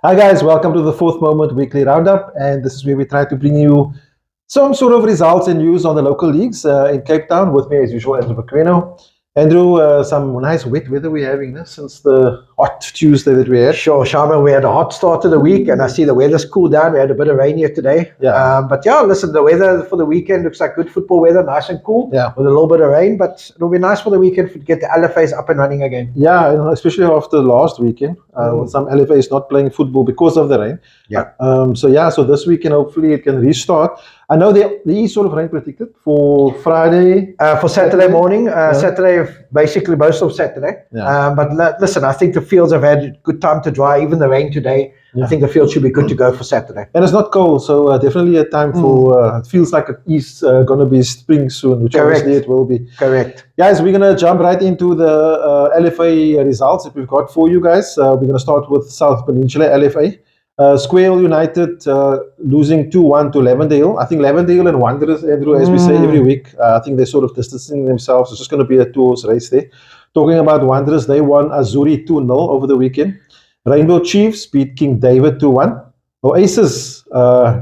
Hi guys, welcome to the Fourth Moment Weekly Roundup, and this is where we try to bring you some sort of results and news on the local leagues in Cape Town. With me as usual, Andrew Pequeno. Andrew, some nice wet weather we're having since the hot Tuesday that we had. Sure, Shamiel, we had a hot start to the week, and I see the weather's cooled down. We had a bit of rain here today. Listen, the weather for the weekend looks like good football weather, nice and cool, with a little bit of rain, but it'll be nice for the weekend to get the LFAs up and running again. Yeah, especially after last weekend, when some LFAs not playing football because of the rain. So this weekend, hopefully it can restart. I know there is sort of rain predicted for Friday. For Saturday morning, Saturday, basically most of Saturday. Listen, I think the fields have had good time to dry, even the rain today. I think the field should be good to go for Saturday. And it's not cold, so definitely a time for, it feels like it is going to be spring soon, which obviously it will be. Correct. Guys, we're going to jump right into the LFA results that we've got for you guys. We're going to start with South Peninsula LFA. Square United losing 2-1 to Lavendale. I think Lavendale and Wanderers, Andrew, as we say every week, I think they're sort of distancing themselves. It's just going to be a two-horse race there. Talking about Wanderers, they won Azuri 2-0 over the weekend. Rainbow Chiefs beat King David 2-1. Oasis,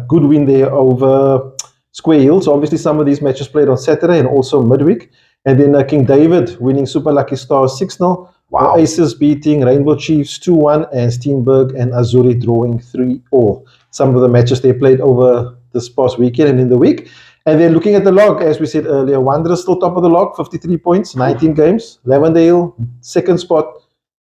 good win there over Square Hills. So obviously some of these matches played on Saturday and also midweek. And then King David winning Super Lucky Stars 6-0. Wow. Oasis beating Rainbow Chiefs 2-1 and Steenberg and Azuri drawing 3-all. Some of the matches they played over this past weekend and in the week. And then looking at the log, as we said earlier, Wanderers still top of the log, 53 points, 19 games. Lavendale, second spot,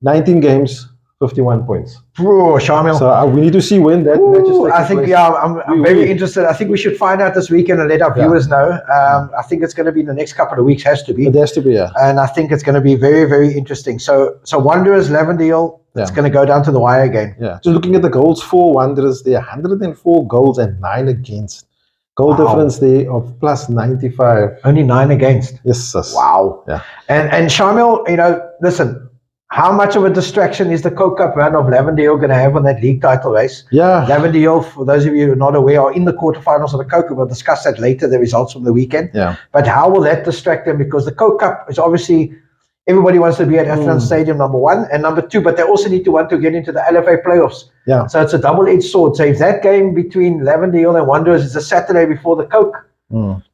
19 games, 51 points. Oh, Shamiel. So we need to see when that match is taking I think, place. I'm very interested. I think we should find out this weekend and let our viewers know. I think it's going to be the next couple of weeks, has to be. It has to be, yeah. And I think it's going to be very, very interesting. So Wanderers, Lavendale, it's going to go down to the wire again. Yeah. Just looking at the goals for Wanderers, there are 104 goals and 9 against. Goal difference there of plus 95. Only 9 against. Yes, sis. Wow. Yeah. And Shamiel, listen, how much of a distraction is the Coke Cup run of Lavendale going to have on that league title race? Yeah. Lavendale, for those of you who are not aware, are in the quarterfinals of the Coke Cup. We'll discuss that later, the results from the weekend. Yeah. But how will that distract them? Because the Coke Cup is obviously, everybody wants to be at Athlone Stadium, number one, and number two, but they also need to want to get into the LFA playoffs. Yeah. So it's a double-edged sword. So if that game between Lavendale and Wanderers is a Saturday before the Coke,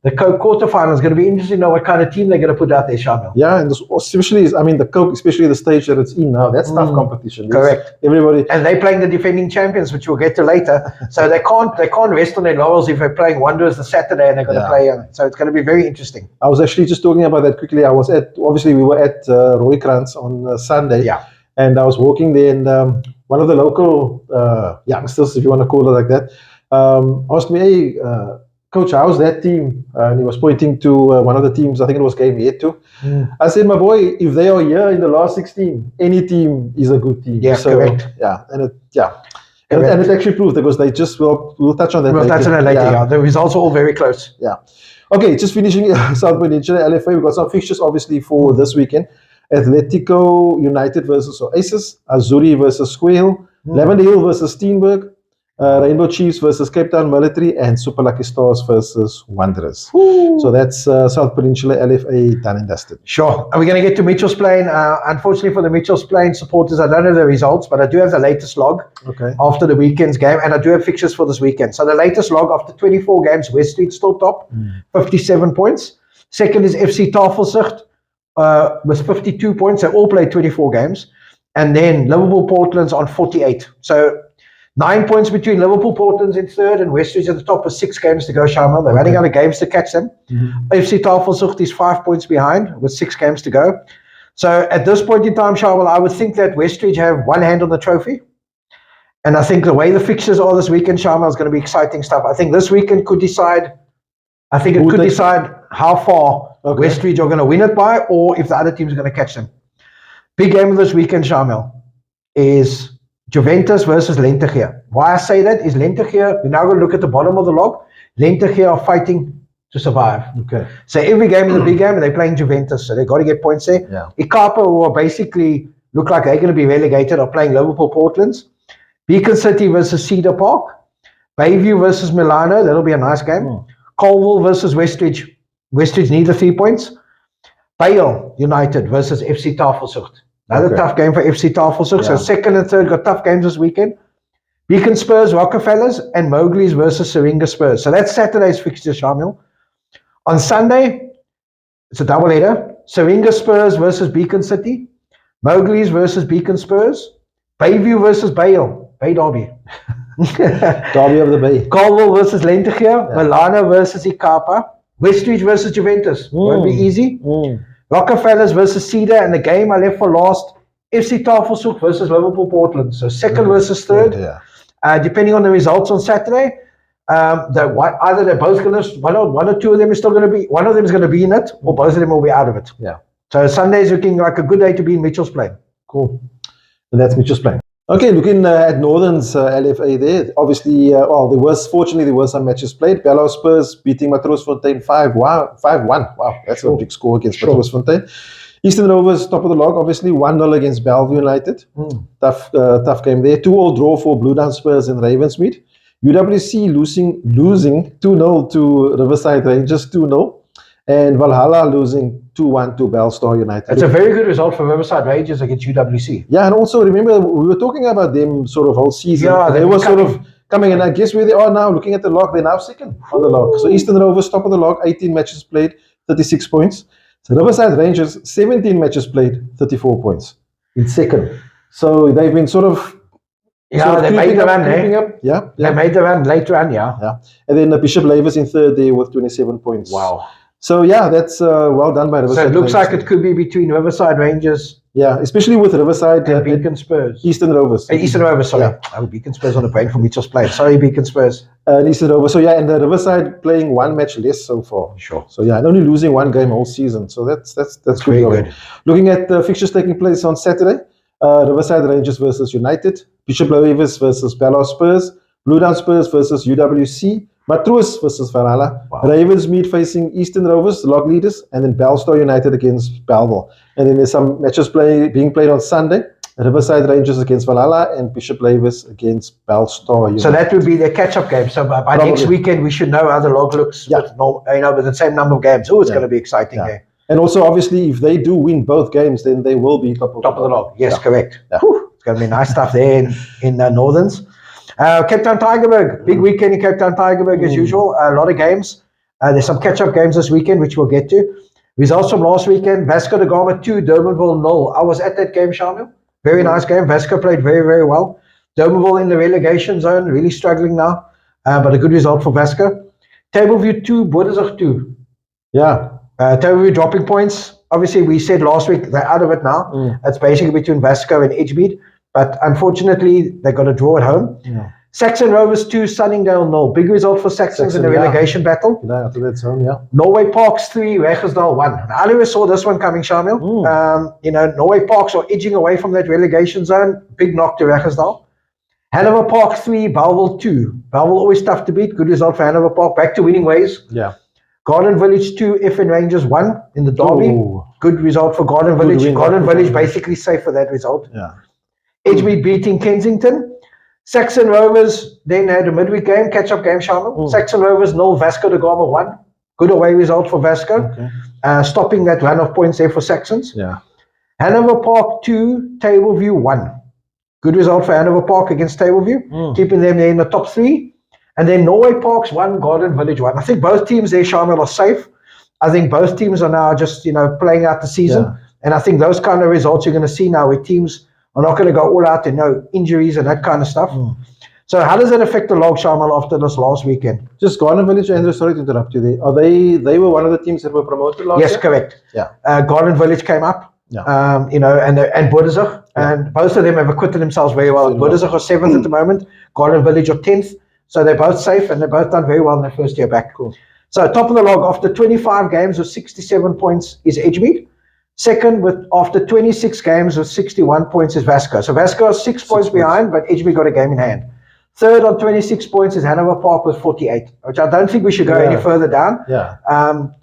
the Coke quarterfinal is going to be interesting to know what kind of team they're going to put out there, Shamiel. Yeah, and especially, the Coke, especially the stage that it's in now, that's tough competition. Correct. Everybody. And they're playing the defending champions, which we'll get to later. So they can't rest on their laurels if they're playing Wanderers the Saturday and they're going to play. So it's going to be very interesting. I was actually just talking about that quickly. Obviously we were at Roykrans on Sunday. Yeah. And I was walking there, and one of the local youngsters, if you want to call it like that, asked me, hey, Coach, how's that team? And he was pointing to one of the teams, I think it was game 8 too. I said, my boy, if they are here in the last 16, any team is a good team. Yeah, correct. Yeah, and it actually proved, because they just, we'll touch on that later. We'll touch on that later, yeah. The results are all very close. Yeah. Okay, just finishing South Peninsula LFA, we've got some fixtures obviously for this weekend. Atletico United versus Oasis, Azuri versus Square Hill, Lavendale versus Steenberg, Rainbow Chiefs versus Cape Town Military, and Super Lucky Stars versus Wanderers. So that's South Peninsula LFA done and dusted. Sure. Are we going to get to Mitchell's Plain? Unfortunately for the Mitchell's Plain supporters, I don't have the results, but I do have the latest log after the weekend's game, and I do have fixtures for this weekend. So the latest log after 24 games, West Street still top, 57 points. Second is FC Tafelzucht with 52 points. They all played 24 games. And then Liverpool Portland's on 48. So 9 points between Liverpool Portland's in third and West Street's at the top with 6 games to go, Shamiel. They're running out of games to catch them. FC Tafelzucht is 5 points behind with 6 games to go. So at this point in time, Shamiel, I would think that West Street have one hand on the trophy. And I think the way the fixtures are this weekend, Shamiel, is going to be exciting stuff. I think this weekend could decide, how far West Street are going to win it by, or if the other teams are going to catch them. Big game of this weekend, Shamiel, is Juventus versus Lentegeur. Why I say that is Lentegeur, we're now going to look at the bottom of the log. Lentegeur are fighting to survive. Okay. So every game is a big game, and they're playing Juventus, so they've got to get points there. Yeah. Ikapa, who are basically look like they're going to be relegated, are playing Liverpool Portland's. Beacon City versus Cedar Park. Bayview versus Milano, that'll be a nice game. Colville versus Westridge. Westridge need the 3 points. Pale United versus FC Tafelzucht. Another tough game for FC Tafelzucht. So second and third got tough games this weekend. Beacon Spurs, Rockefellers, and Mowgli's versus Syringa Spurs. So that's Saturday's fixture, Shamiel. On Sunday, it's a doubleheader. Syringa Spurs versus Beacon City. Mowgli's versus Beacon Spurs. Bayview versus Bale. Bay Derby. Derby of the Bay. Colville versus Lentegeur. Milano versus Ikapa. Westridge versus Juventus. Won't be easy. Rockefellers versus Cedar. And the game I left for last, FC Tafelsoek versus Liverpool Portland. So second versus third. Depending on the results on Saturday, either they're both going to, one or two of them is still going to be, one of them is going to be in it, or both of them will be out of it. Yeah. So Sunday is looking like a good day to be in Mitchell's Plain. Cool. And that's Mitchell's Plain. Okay, looking at Northern's LFA there. Obviously, fortunately there were some matches played. Bellow Spurs beating Matroosfontein 5-1. Wow, that's a big score against Matroosfontein. Eastern Rovers, top of the log, obviously 1-0 against Bellevue United. Tough game there. 2-2 draw for Blue Down Spurs and Ravensmead. UWC losing 2-0 to Riverside Rangers 2-0. And Valhalla losing 2-1 to Bellstar United. It's a very good result for Riverside Rangers against UWC. Yeah, and also remember, we were talking about them sort of whole season. Yeah, they were sort of coming, and I guess where they are now, looking at the log, they're now second on the log. So Eastern Rovers, top of the log, 18 matches played, 36 points. So Riverside Rangers, 17 matches played, 34 points in second. So they've been sort of they made the run, They made the run, late run, And then Bishop Lavers in third there with 27 points. Wow. So yeah, that's well done by Riverside. So it looks like it could be between Riverside Rangers. Yeah, especially with Riverside and Beacon Spurs. Eastern Rovers. Eastern Rovers, sorry. Oh, Beacon Spurs on the brain for Mitchell's Plain. Sorry, Beacon Spurs. Eastern Rovers. So yeah, and the Riverside playing one match less so far. Sure. So yeah, and only losing one game all season. So that's very good. Looking at the fixtures taking place on Saturday, Riverside Rangers versus United, Bishop Lavers versus Bellow Spurs, Blue Down Spurs versus UWC, Matroos versus Valhalla, Ravensmead facing Eastern Rovers, the log leaders, and then Bellstar United against Belleville. And then there's some matches being played on Sunday. Riverside Rangers against Valhalla and Bishop Lavers against Bellstar United. So that would be their catch-up game. So by next weekend, we should know how the log looks with the same number of games. Oh, it's going to be exciting game. And also, obviously, if they do win both games, then they will be top of the log. Yes, correct. Yeah. It's going to be nice stuff there in the Northerns. Cape Town Tygerberg, big weekend in Cape Town Tygerberg as usual. A lot of games. There's some catch-up games this weekend, which we'll get to. Results from last weekend: Vasco da Gama 2, Durbanville 0. I was at that game, Shamiel. Very nice game. Vasco played very, very well. Durbanville in the relegation zone, really struggling now, but a good result for Vasco. Tableview 2, Bodersig 2. Yeah. Tableview dropping points. Obviously, we said last week they're out of it now. It's basically between Vasco and Edgemead. But unfortunately, they got a draw at home. Yeah. Saxon Rovers 2, Sunningdale 0. Big result for Saxons in the relegation battle. After that zone, Norway Parks 3, Regersdal 1. I never saw this one coming, Shamiel. Norway Parks are edging away from that relegation zone. Big knock to Regersdal. Hanover Park 3, Belleville 2. Belleville always tough to beat. Good result for Hanover Park. Back to winning ways. Yeah. Garden Village 2, FN Rangers 1 in the derby. Ooh. Good result for Garden Village. Garden Village basically safe for that result. Yeah. Edgemead beating Kensington. Saxon Rovers then had a midweek game, catch-up game, Shamiel. Saxon Rovers 0, Vasco da Gama 1. Good away result for Vasco. Okay. Stopping that run of points there for Saxons. Yeah. Hanover Park 2, Tableview 1. Good result for Hanover Park against Tableview, keeping them there in the top 3. And then Norway Parks 1, Garden Village 1. I think both teams there, Shamiel, are safe. I think both teams are now just, playing out the season. Yeah. And I think those kind of results you're going to see now where teams are not going to go all out and injuries and that kind of stuff. So how does that affect the log, Shamiel, after this last weekend? Just Garden Village, Andrew, sorry to interrupt you there. Are they were one of the teams that were promoted last year? Yes, correct. Yeah. Garden Village came up. Yeah. And Bodersig. Yeah. And both of them have acquitted themselves very well. Bodersig are 7th at the moment. Garden Village are 10th. So they're both safe and they've both done very well in their first year back. Cool. So top of the log after 25 games with 67 points is Edgemead. Second, after 26 games with 61 points is Vasco. So Vasco is 6 points behind, but Edgemead got a game in hand. Third on 26 points is Hanover Park with 48, which I don't think we should go any further down. Yeah.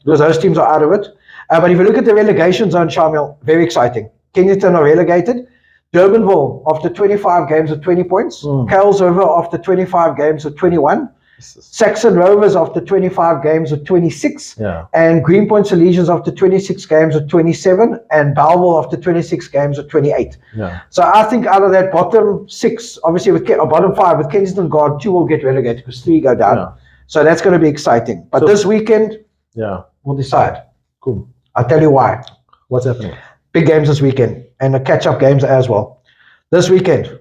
Because those teams are out of it. But if you look at the relegation zone, Shamiel, very exciting. Kensington are relegated. Durbanville after 25 games with 20 points. Kales River after 25 games with 21. Saxon Rovers after 25 games with 26. Yeah. And Greenpoint Salesians after 26 games with 27. And Belleville after 26 games with 28. Yeah. So I think out of that bottom 6, obviously with bottom 5 with Kensington Guard, 2 will get relegated because 3 go down. Yeah. So that's going to be exciting. But this weekend, we'll decide. Cool. I'll tell you why. What's happening? Big games this weekend and the catch-up games as well. This weekend,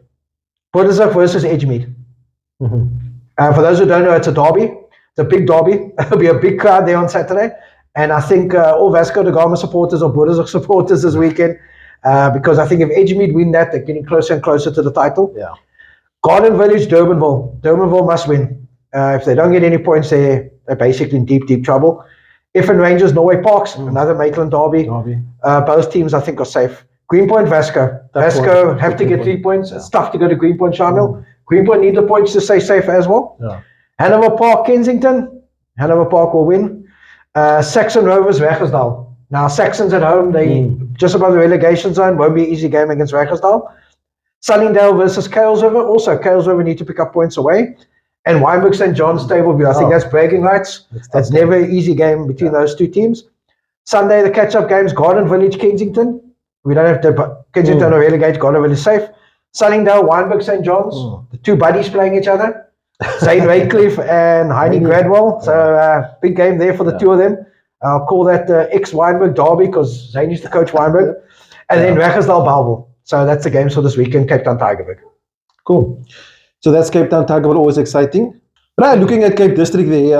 Buddhism versus Edgemead. For those who don't know, it's a derby. It's a big derby. There'll be a big crowd there on Saturday. And I think all Vasco da Gama supporters or Buddhism supporters this weekend, because I think if Edgemead win that, they're getting closer and closer to the title. Yeah. Garden Village, Durbanville. Durbanville must win. If they don't get any points, they're basically in deep, deep trouble. Ifan Rangers, Norway Parks, another Maitland derby. Both teams, I think, are safe. Greenpoint, Vasco. Vasco have to get 3 points. It's tough to go to Greenpoint, Shamiel. Greenpoint need the points to stay safe as well. Hanover Park, Kensington. Hanover Park will win. Saxon Rovers, Wegersdal. Now, Saxons at home, they just above the relegation zone. Won't be an easy game against Wegersdal. Sunningdale versus Kailsriver. Also, Kailsriver need to pick up points away. And Wynberg St. John's, Stableview. I think that's bragging rights. That's never an easy game between those two teams. Sunday, the catch-up games, Garden Village, Kensington. We don't have to, Kensington are relegated, Garden Village safe. Sunningdale, Wynberg St. John's. The two buddies playing each other. Zane Raycliffe and Heine Gradwell. So big game there for the two of them. I'll call that ex-Wynberg derby because Zane used to coach Wynberg. And then Wegersdal Belleville. So that's the games for this weekend, Cape Town Tigerberg. Cool. So that's Cape Town Tigerberg, always exciting. Right, looking at Cape District there,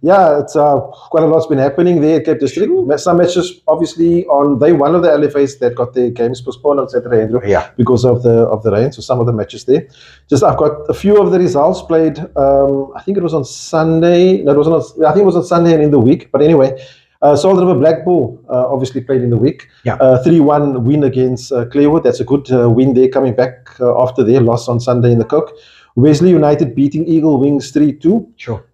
it's quite a lot's been happening there at Cape District. Some matches, obviously, on day one of the LFAs that got their games postponed on Saturday, Andrew, because of the rain. So some of the matches there. I've got a few of the results played. I think it was on Sunday. No, it wasn't. I think it was on Sunday and in the week. But anyway, Salt River Black Bull obviously played in the week. 3-1 win against Clearwood. That's a good win there, coming back after their loss on Sunday in the Coke. Wesley United beating Eagle Wings 3-2. Sure.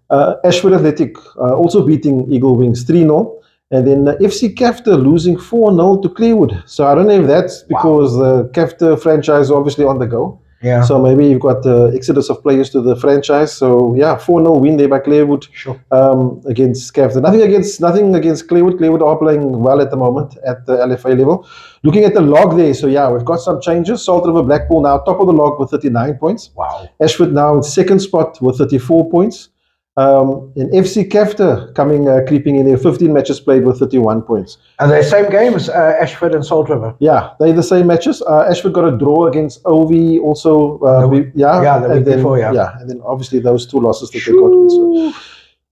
Ashford Athletic also beating Eagle Wings 3-0. And then FC Cafter losing 4-0 to Clearwood. So I don't know if that's because the Cafter franchise is obviously on the go. Yeah. So maybe you've got the exodus of players to the franchise. So 4-0 win there by Clearwood. Sure. Against Cafter. Nothing against Clearwood. Clearwood are playing well at the moment at the LFA level. Looking at the log there, so we've got some changes. Salt River Blackpool now top of the log with 39 points. Wow. Ashford now in second spot with 34 points. And FC Cafter creeping in there, 15 matches played with 31 points. And they're same game as Ashford and Salt River. Yeah, they're the same matches. Ashford got a draw against OV also. The week before. And then obviously those two losses that they got also.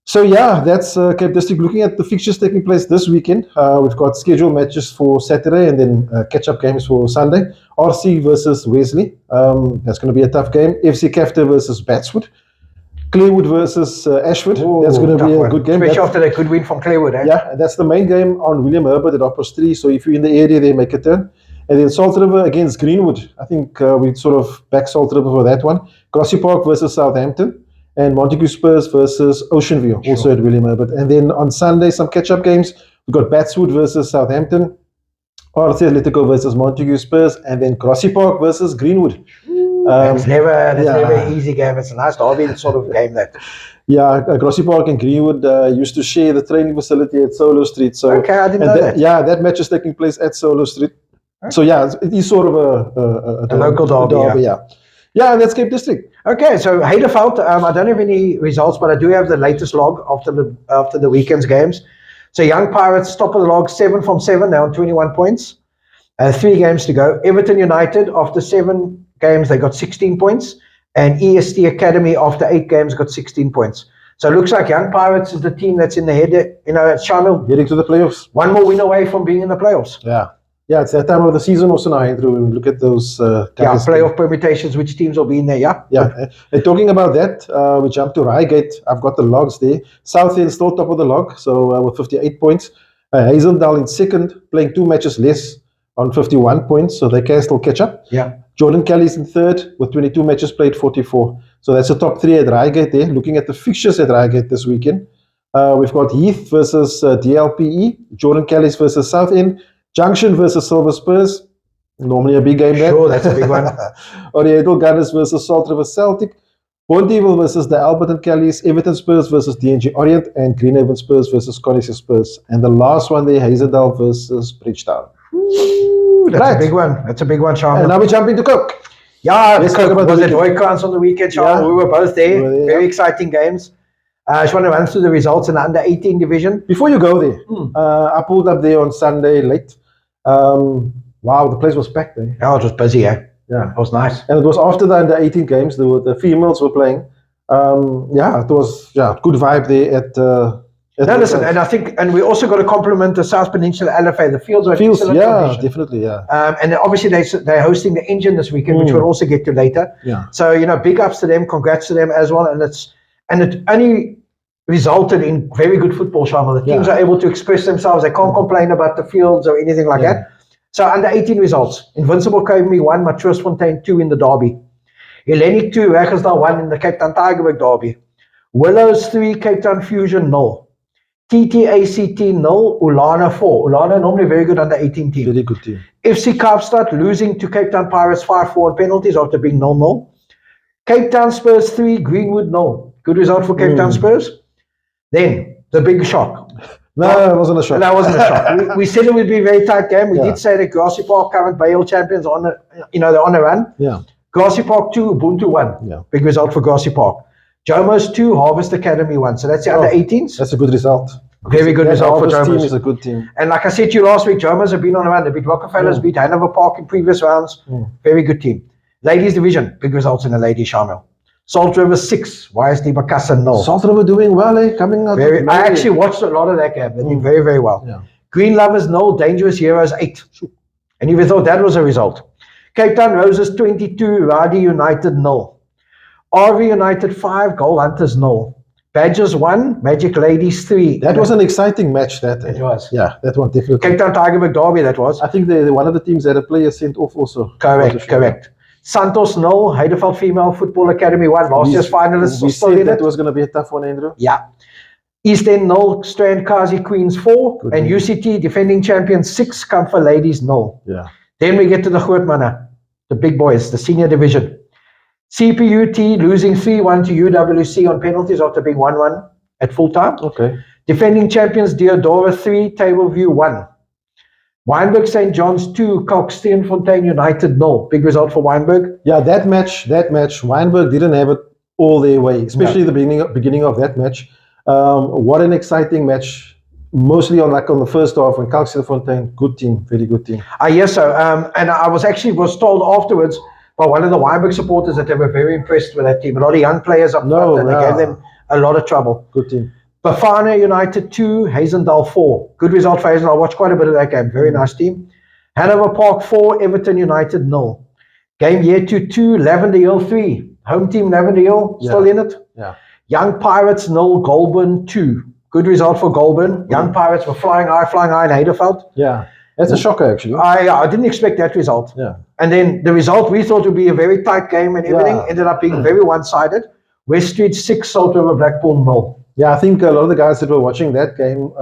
So that's Cape District. Looking at the fixtures taking place this weekend, we've got scheduled matches for Saturday and then catch-up games for Sunday. RC versus Wesley. That's going to be a tough game. FC Cafter versus Batswood. Clearwood versus Ashford. That's going to be a good game. Especially after that good win from Clearwood. Yeah, that's the main game on William Herbert at 3:30. So if you're in the area, they make a turn. And then Salt River against Greenwood. I think we sort of back Salt River for that one. Crossy Park versus Southampton. And Montague Spurs versus Ocean View, also at William Herbert. And then on Sunday, some catch-up games. We've got Batswood versus Southampton. RC Atletico versus Montague Spurs. And then Crossy Park versus Greenwood. It's never an easy game. It's a nice derby sort of game that. Yeah, Crossy Park and Greenwood used to share the training facility at Solo Street. So okay, I didn't know that. Yeah, that match is taking place at Solo Street. Okay. So it is sort of a local derby. Yeah, and that's Cape District. Okay, so Heideveld, I don't have any results, but I do have the latest log after the weekend's games. So Young Pirates, top of the log, 7 from 7, they're on 21 points. 3 games to go. Everton United, after 7 games, they got 16 points. And EST Academy, after 8 games, got 16 points. So it looks like Young Pirates is the team that's in the head, Shamiel. Heading to the playoffs. One more win away from being in the playoffs. Yeah, it's that time of the season also now, Andrew. Look at those playoff permutations, which teams will be in there, Yeah. And talking about that, we jump to Reigate. I've got the logs there. Southend still top of the log, so with 58 points. Hazendal in second, playing 2 matches less on 51 points, so they can still catch up. Yeah. Jordan Kelly's in third with 22 matches played, 44. So that's the top 3 at Reigate there. Looking at the fixtures at Reigate this weekend, we've got Heath versus DLPE, Jordan Kelly's versus Southend, Junction versus Silver Spurs, normally a big game there. Sure, that's a big one. Oriental Gunners versus Salt River Celtic, Bonteheuwel versus the Alberton Kellys, Everton Spurs versus DNG Orient, and Greenhaven Spurs versus Connexia Spurs. And the last one there, Hazendal versus Bridgetown. Ooh, that's a big one. That's a big one, Shamiel. And now we jump into Cook. Yeah, let's talk about the Roycrans on the weekend, Shamiel. Yeah. We were both there. We were there, Very exciting games. I just want to run through the results in the under 18 division. Before you go there, I pulled up there on Sunday late. Wow, the place was packed there. Oh, it was busy, eh? Yeah, it was nice. And it was after the under 18 games. The females were playing. It was good vibe there at. No, listen, and I think, and we also got to compliment the South Peninsula LFA. The fields are excellent condition. Definitely, yeah. And obviously they're hosting the Engine this weekend, which we'll also get to later. Yeah. So big ups to them, congrats to them as well. And it only resulted in very good football, Shamiel. The teams are able to express themselves. They can't complain about the fields or anything like that. So under 18 results: Invincible Academy 1, Matroosfontein 2 in the derby. Hellenic 2, Regersdal 1 in the Cape Town Tygerberg derby. Willows 3, Cape Town Fusion 0. TTACT 0, Ulana 4. Ulana normally very good under 18 team. Very good team. FC Kaapstad losing to Cape Town Pirates 5-4 on penalties after being 0-0. Cape Town Spurs 3, Greenwood 0. Good result for Cape Town Spurs. Then the big shock. No, it wasn't a shock. That wasn't a shock. We said it would be a very tight game. We did say that Grassy Park, current Bayell champions, on they're on a run. Yeah. Grassy Park 2, Ubuntu 1. Yeah. Big result for Grassy Park. Jomos 2, Harvest Academy 1. So that's the under 18s. That's a good result. Very good result for Jomos. Team is a good team. And like I said to you last week, Jomos have been on a run. They beat Rockefellers, beat Hanover Park in previous rounds. Very good team. Ladies division, big results in the ladies, Shamiel. Salt River 6, YSD Bakassa 0. Salt River doing well, coming out. I actually watched a lot of that game. They did very, very well. Yeah. Green Lovers 0, Dangerous Heroes 8. And you thought that was a result. Cape Town Roses 22, Radi United 0. RV United 5, Goal Hunters 0. Badgers 1, Magic Ladies 3. That was an exciting match, that. It was. Yeah, that one definitely. Cape Town Tygerberg Derby, that was. I think one of the teams had a player sent off also. Correct. Santos 0, Heideveld Female Football Academy 1. Last year's finalists we are still said in that it. was going to be a tough one, Andrew. Yeah. East End 0, Strand Kazi Queens 4. Good and name. UCT defending champions 6, Comfort Ladies 0. Yeah. Then we get to the Grootmanne, the big boys, the senior division. CPUT losing 3-1 to UWC on penalties after being 1-1 at full time. Okay. Defending champions Deodora 3, Tableview 1. Wynberg St. John's 2, Kalksteenfontein United 0. Big result for Wynberg. Yeah, that match, Wynberg didn't have it all their way, especially the beginning of that match. What an exciting match. Mostly on the first half when Kalksteenfontein, good team, very good team. Yes, sir. And I was told afterwards by one of the Wynberg supporters that they were very impressed with that team. A lot of young players up front, and they gave them a lot of trouble. Good team. Bafana United 2, Hazendal 4. Good result for Hazendal. I watched quite a bit of that game. Very nice team. Hanover Park 4, Everton United 0. Game year 2, Lavender Hill 3. Home team Lavender Hill, still in it. Yeah. Young Pirates 0, Goulburn 2. Good result for Goulburn. Young Pirates were flying high in Heideveld. Yeah. That's a shocker, actually. I didn't expect that result. Yeah. And then the result we thought would be a very tight game and everything ended up being very one-sided. West Street 6, Salt River Blackpool 0. Yeah, I think a lot of the guys that were watching that game,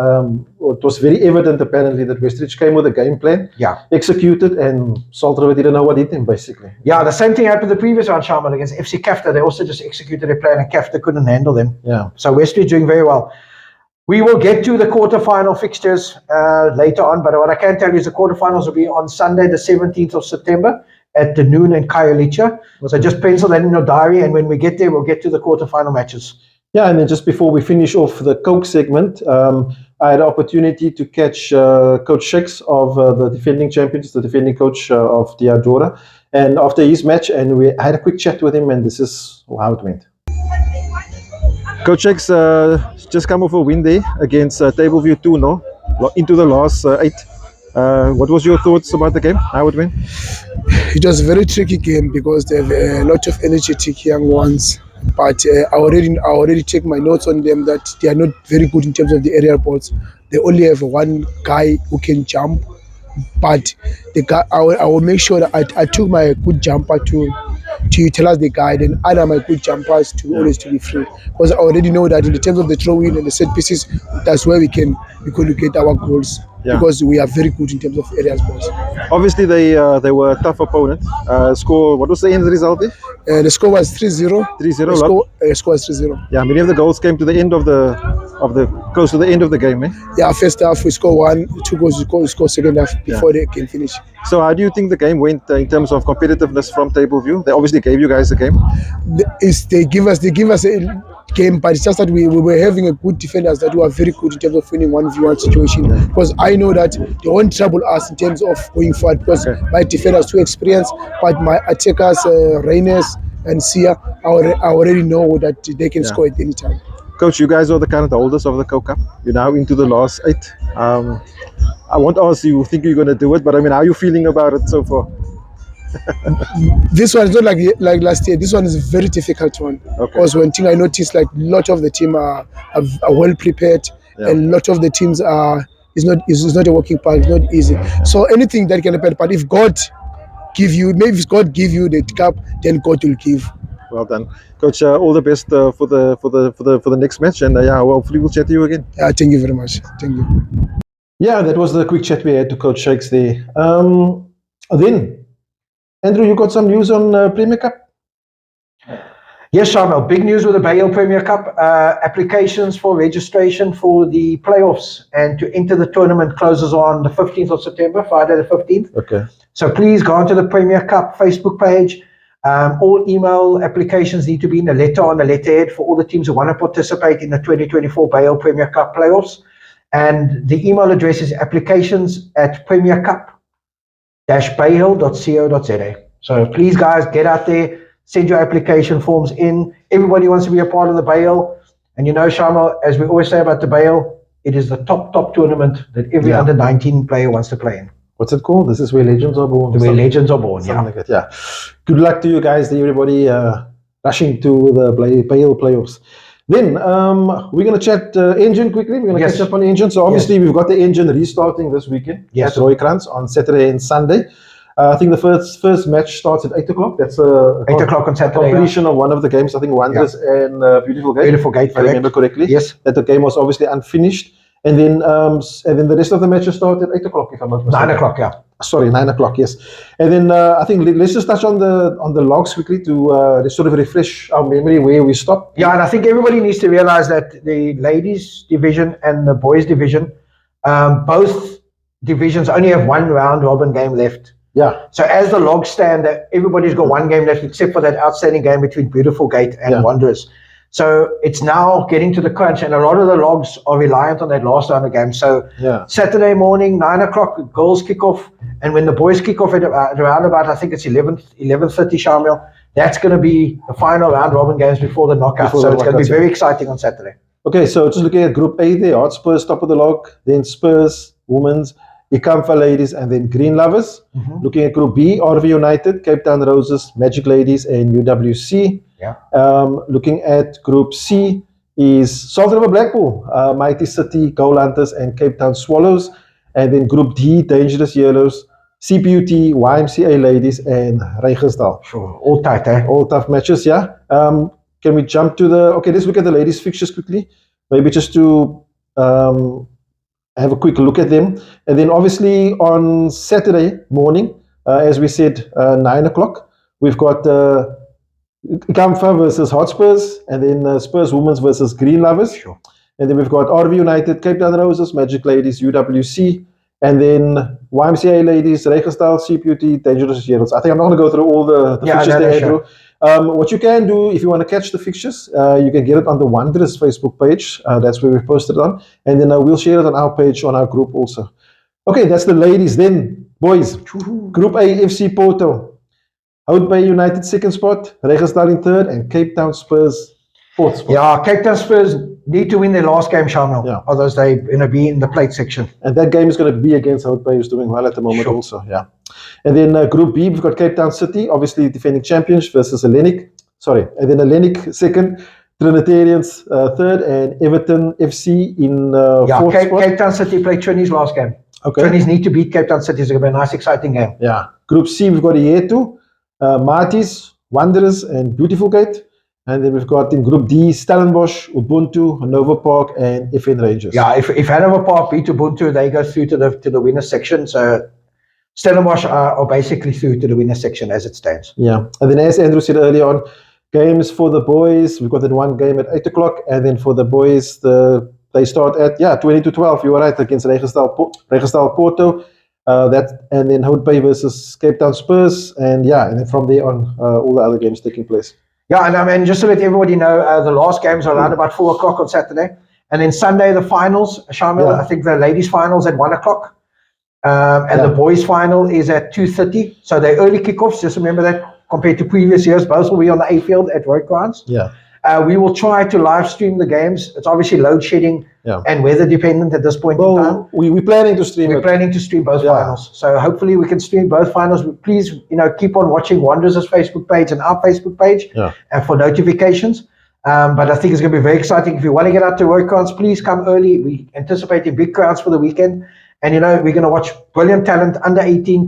it was very evident apparently that Westridge came with a game plan, executed, and Salt River didn't know what hit him, basically. Yeah, the same thing happened the previous round, Shamiel, against FC Kafta. They also just executed their plan and Kafta couldn't handle them. Yeah. So Westridge doing very well. We will get to the quarterfinal fixtures later on, but what I can tell you is the quarterfinals will be on Sunday, the 17th of September at the noon in Khayelitsha. So just pencil that in your diary, and when we get there, we'll get to the quarterfinal matches. Yeah, and then just before we finish off the Coke segment, I had an opportunity to catch Coach Shakes of the defending champions, the defending coach of Deodora, and after his match, and I had a quick chat with him, and this is how it went. Coach Shakes just come off a win there against Tableview 2-0 into the last 8. What was your thoughts about the game? How it went? It was a very tricky game because they have a lot of energetic young ones. But I already checked my notes on them that they are not very good in terms of the aerial balls. They only have one guy who can jump. But the guy, I will make sure that I took my good jumper to utilize the guy, and other my good jumpers to always to be free. Because I already know that in the terms of the throw-in and the set pieces, that's where we can we couldn't get our goals because we are very good in terms of areas balls. Obviously, they were a tough opponent. Score. What was the end result? The score was 3-0. 3-0. Score was 3-0. Yeah, many of the goals came to the end of the close to the end of the game. Yeah, first half we score 1, 2 goals. We score second half before the game finish. So how do you think the game went in terms of competitiveness from table view? They obviously gave you guys a game. They give us a game, but it's just that we were having a good defenders that were very good in terms of winning 1v1 situation. Because I know that they won't trouble us in terms of going forward because my defenders too experienced, but my attackers, Reines and Sia, I already know that they can score at any time. Coach, you guys are the current holders of the Cup. You're now into the last 8. I won't ask you think you're going to do it, but I mean, how are you feeling about it so far? This one is not like last year. This one is a very difficult one. Because one thing I noticed, like a lot of the team are well prepared, and a lot of the teams is not a working part. It's not easy. So anything that can happen, but if God give you the cup, then God will give. Well done, Coach. All the best for the next match, and hopefully we'll chat to you again. Thank you very much. Thank you. Yeah, that was the quick chat we had to Coach Shakes there. Then. Andrew, you got some news on Premier Cup? Yes, Shamiel. Big news with the Bay Hill Premier Cup. Applications for registration for the playoffs and to enter the tournament closes on the 15th of September, Friday the 15th. Okay. So please go onto the Premier Cup Facebook page. All email applications need to be in a letter on the letterhead for all the teams who want to participate in the 2024 Bay Hill Premier Cup playoffs. And the email address is applications@premiercup-bayhill.co.za. So please, guys, get out there, send your application forms in. Everybody wants to be a part of the Bay Hill. And you know, Shamiel, as we always say about the Bay Hill, it is the top tournament that every under 19 player wants to play in. What's it called? This is where legends are born. Where legends are born, like that, yeah. Good luck to you guys, everybody rushing to the Bay Hill playoffs. Then we're going to chat engine quickly. We're going to catch up on engine. So obviously we've got the engine restarting this weekend at Roykrans on Saturday and Sunday. I think the first match starts at 8 o'clock. That's 8 o'clock on Saturday. Completion of one of the games. I think Wanderers and Beautiful Gate. Beautiful Gate, if I remember correctly. Yes. That the game was obviously unfinished. And then the rest of the matches start at 8 o'clock, if I'm not mistaken. 9 o'clock, yeah. Sorry, 9 o'clock, yes. And then I think let's just touch on the logs quickly to sort of refresh our memory where we stopped. Yeah, and I think everybody needs to realize that the ladies division and the boys division, both divisions only have one round robin game left. Yeah. So as the logs stand, everybody's got one game left except for that outstanding game between Beautiful Gate and Wanderers. So it's now getting to the crunch, and a lot of the logs are reliant on that last round of games. So Saturday morning, 9 o'clock, girls kick off, and when the boys kick off at around about, I think it's 11:30, Shamiel, that's going to be the final round robin games before the knockout. So it's going to be very exciting on Saturday. Okay, so just looking at Group A there, Hotspurs top of the log, then Spurs, Women's, Ikamfa Ladies, and then Green Lovers. Looking at Group B, RV United, Cape Town Roses, Magic Ladies, and UWC. Looking at Group C is Salt River Blackpool, Mighty City, Goal Hunters, and Cape Town Swallows. And then Group D, Dangerous Yellows, CPUT, YMCA Ladies, and Reigersdal. Sure, all tight, eh? All tough matches, yeah. Can we jump to let's look at the ladies' fixtures quickly. Maybe just to have a quick look at them. And then obviously on Saturday morning, as we said, 9 o'clock, we've got Ikamfa versus Hotspurs, and then Spurs Women's versus Green Lovers. Sure. And then we've got RV United, Cape Town Roses, Magic Ladies, UWC, and then YMCA Ladies, Reigersdal, CPUT, Dangerous Yellows. I think I'm not going to go through all the fixtures there, Andrew. What you can do, if you want to catch the fixtures, you can get it on the Wanderers Facebook page. That's where we posted it on. And then we'll share it on our page, on our group also. Okay, that's the ladies. Then, boys, Group A, FC Porto. Hout Bay United second spot, Reigersdal in third, and Cape Town Spurs fourth spot. Yeah, Cape Town Spurs need to win their last game, Shamiel. Yeah. Otherwise they're going to be in the plate section. And that game is going to be against Hout Bay, who's doing well at the moment also. Yeah. And then Group B, we've got Cape Town City, obviously defending champions versus Hellenic. Sorry, and then Hellenic second, Trinitarians third, and Everton FC in fourth spot. Cape Town City played Trinity's last game. Okay. Trinity's need to beat Cape Town City. It's going to be a nice, exciting game. Yeah. Group C, we've got Ietu, Marties, Wanderers, and Beautiful Gate. And then we've got in Group D, Stellenbosch, Ubuntu, Nova Park, and FN Rangers. Yeah, if Hanover Park beat Ubuntu, they go through to the winners section. So Stellenbosch are basically through to the winners section as it stands. Yeah, and then as Andrew said earlier on, games for the boys, we've got that one game at 8 o'clock, and then for the boys, they start at 20-12. You were right, against Registal Porto. And then Hout Bay versus Cape Town Spurs, and then from there on, all the other games taking place. Yeah, and I mean, just to let everybody know, the last games are around about 4 o'clock on Saturday, and then Sunday the finals. Shamiel, I think the ladies' finals at 1 o'clock, and the boys' final is at 2:30. So they're early kickoffs. Just remember that compared to previous years, both will be on the A field at road grounds. Yeah. We will try to live stream the games. It's obviously load shedding and weather dependent at this point in time. We're planning to stream. We're planning to stream both finals. So hopefully we can stream both finals. Please, keep on watching Wanderers' Facebook page and our Facebook page and for notifications. But I think it's going to be very exciting. If you want to get out to road grounds, please come early. We anticipating big crowds for the weekend. And, we're going to watch brilliant talent,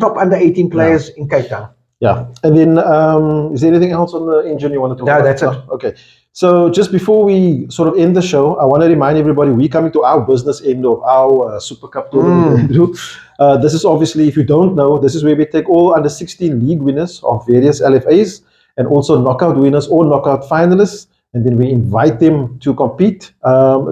top under 18 players in Cape Town. Yeah. And then, is there anything else on the engine you want to talk about? No, that's it. Okay. So just before we sort of end the show, I want to remind everybody we're coming to our business end of our Super Cup tournament, Andrew. This is obviously, if you don't know, this is where we take all under 16 league winners of various LFAs and also knockout winners or knockout finalists, and then we invite them to compete.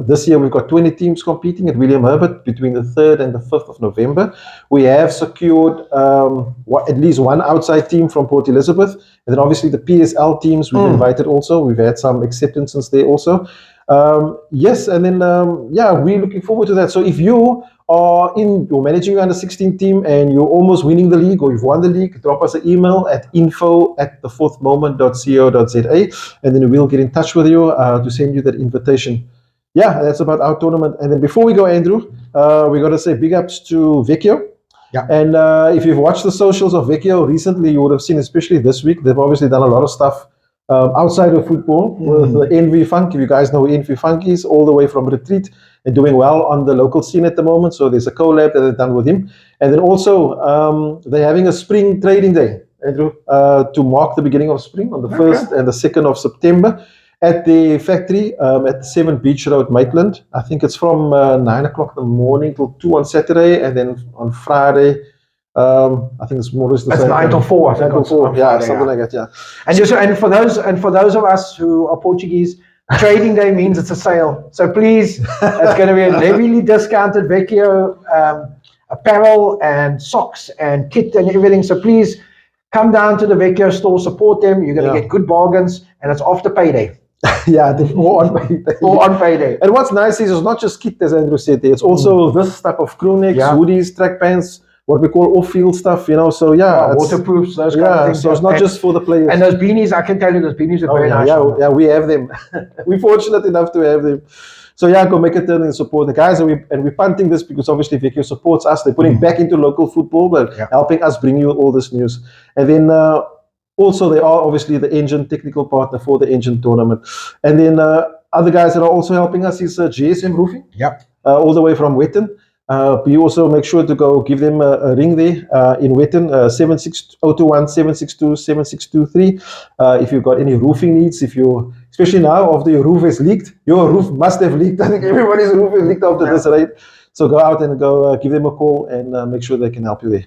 This year we've got 20 teams competing at William Herbert between the 3rd and the 5th of November. We have secured at least one outside team from Port Elizabeth, and then obviously the PSL teams we've invited also. We've had some acceptances there also. Yes, and then we're looking forward to that. So if you are you're managing your under 16 team and you're almost winning the league or you've won the league, drop us an email at info@thefourthmoment.co.za, and then we'll get in touch with you to send you that invitation. Yeah, that's about our tournament. And then before we go, Andrew, we got to say big ups to Vecchio. Yeah. And if you've watched the socials of Vecchio recently, you would have seen, especially this week, they've obviously done a lot of stuff outside of football with NV Funk. If you guys know who NV Funk is, all the way from Retreat, and doing well on the local scene at the moment. So there's a collab that they've done with him. And then also they're having a spring trading day, Andrew, to mark the beginning of spring on the 1st and the 2nd of September at the factory at 7 Beach Road, Maitland. I think it's from 9 o'clock in the morning till 2 on Saturday, and then on Friday, I think it's more or less the same. 9 till 4, I think. 9 till 4, something like that, And for those of us who are Portuguese, trading day means it's a sale. So please, it's going to be a heavily discounted Vecchio apparel and socks and kit and everything. So please come down to the Vecchio store, support them. You're going to get good bargains, and it's after payday. Or on payday. Or on payday. And what's nice is it's not just kit, as Andrew said. It's also this type of crew necks, hoodies, track pants, what we call off-field stuff, So waterproofs, those kind of things. So it's not just for the players. And those beanies, I can tell you, those beanies are very nice. Yeah, we have them. We're fortunate enough to have them. So go make a turn and support the guys. And we're punting this because obviously Vecchio supports us. They're putting back into local football, but helping us bring you all this news. And then also they are obviously the engine technical partner for the engine tournament. And then other guys that are also helping us is GSM Roofing. All the way from Wetton. You also make sure to go give them a ring there in Wetton, 021-762-7623. If you've got any roofing needs, especially now after your roof has leaked, your roof must have leaked. I think everybody's roof has leaked after this, right? So go out and give them a call and make sure they can help you there.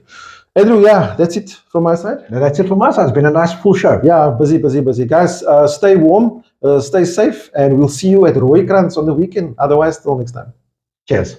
Andrew, that's it from my side. That's it from my side. It's been a nice full show. Busy. Guys, stay warm, stay safe, and we'll see you at Rooikrans on the weekend. Otherwise, till next time. Cheers.